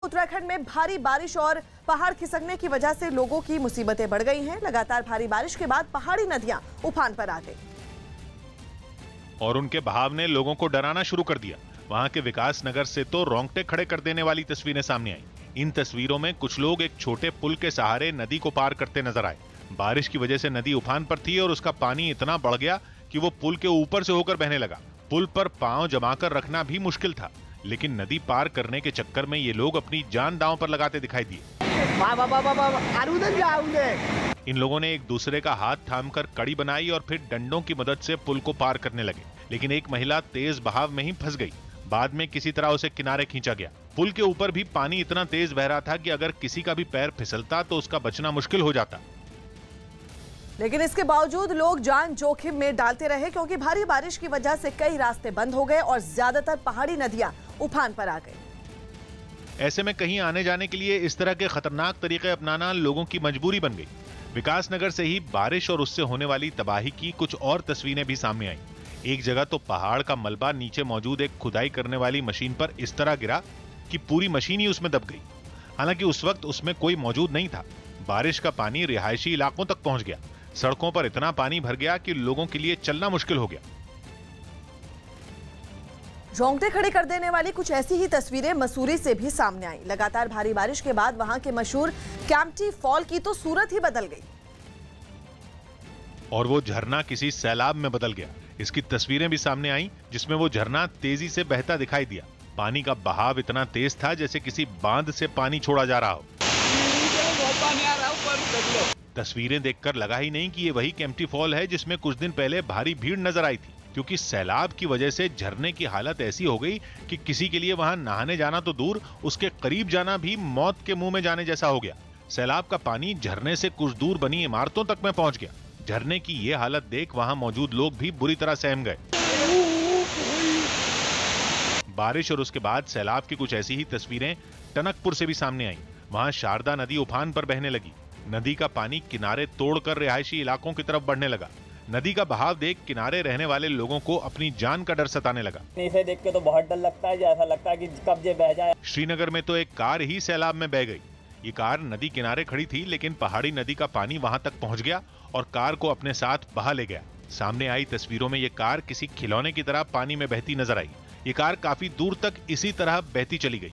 उत्तराखंड में भारी बारिश और पहाड़ खिसकने की वजह से लोगों की मुसीबतें बढ़ गई हैं। लगातार भारी बारिश के बाद पहाड़ी नदियां उफान पर आ गई और उनके बहाव ने लोगों को डराना शुरू कर दिया। वहां के विकास नगर से तो रोंगटे खड़े कर देने वाली तस्वीरें सामने आई। इन तस्वीरों में कुछ लोग एक छोटे पुल के सहारे नदी को पार करते नजर आए। बारिश की वजह से नदी उफान पर थी और उसका पानी इतना बढ़ गया कि वो पुल के ऊपर से होकर बहने लगा। पुल पर पांव जमाकर रखना भी मुश्किल था, लेकिन नदी पार करने के चक्कर में ये लोग अपनी जान दांव पर लगाते दिखाई दिए। इन लोगों ने एक दूसरे का हाथ थामकर कड़ी बनाई और फिर डंडों की मदद से पुल को पार करने लगे, लेकिन एक महिला तेज बहाव में ही फंस गई। बाद में किसी तरह उसे किनारे खींचा गया। पुल के ऊपर भी पानी इतना तेज बह रहा था कि अगर किसी का भी पैर फिसलता तो उसका बचना मुश्किल हो जाता। लेकिन इसके बावजूद लोग जान जोखिम में डालते रहे, क्योंकि भारी बारिश की वजह से कई रास्ते बंद हो गए और ज्यादातर पहाड़ी नदियां उफान पर आ गई। ऐसे में कहीं आने जाने के लिए इस तरह के खतरनाक तरीके अपनाना लोगों की मजबूरी बन गई। विकास नगर से ही बारिश और उससे होने वाली तबाही की कुछ और तस्वीरें भी सामने आई। एक जगह तो पहाड़ का मलबा नीचे मौजूद एक खुदाई करने वाली मशीन पर इस तरह गिरा कि पूरी मशीन ही उसमें दब गई। हालांकि उस वक्त उसमें कोई मौजूद नहीं था। बारिश का पानी रिहायशी इलाकों तक पहुंच गया। सड़कों पर इतना पानी भर गया कि लोगों के लिए चलना मुश्किल हो गया। रोंगटे खड़े कर देने वाली कुछ ऐसी ही तस्वीरें मसूरी से भी सामने आई। लगातार भारी बारिश के बाद वहां के मशहूर कैंपटी फॉल की तो सूरत ही बदल गई और वो झरना किसी सैलाब में बदल गया। इसकी तस्वीरें भी सामने आई, जिसमें वो झरना तेजी से बहता दिखाई दिया। पानी का बहाव इतना तेज था जैसे किसी बांध से पानी छोड़ा जा रहा हो। तस्वीरें देखकर लगा ही नहीं कि ये वही कैंपटी फॉल है जिसमें कुछ दिन पहले भारी भीड़ नजर आई थी, क्योंकि सैलाब की वजह से झरने की हालत ऐसी हो गई कि किसी के लिए वहां नहाने जाना तो दूर, उसके करीब जाना भी मौत के मुंह में जाने जैसा हो गया। सैलाब का पानी झरने से कुछ दूर बनी इमारतों तक में पहुंच गया। झरने की ये हालत देख वहां मौजूद लोग भी बुरी तरह सहम गए। बारिश और उसके बाद सैलाब की कुछ ऐसी ही तस्वीरें टनकपुर से भी सामने आई। वहां शारदा नदी उफान पर बहने लगी। नदी का पानी किनारे तोड़कर रिहायशी इलाकों की तरफ बढ़ने लगा। नदी का बहाव देख किनारे रहने वाले लोगों को अपनी जान का डर सताने लगा। इसे देख के तो बहुत डर लगता है, जैसा लगता है कि कब ये बह जाए। श्रीनगर में तो एक कार ही सैलाब में बह गई। ये कार नदी किनारे खड़ी थी, लेकिन पहाड़ी नदी का पानी वहां तक पहुंच गया और कार को अपने साथ बहा ले गया। सामने आई तस्वीरों में ये कार किसी खिलौने की तरह पानी में बहती नजर आई। ये कार काफी दूर तक इसी तरह बहती चली गई।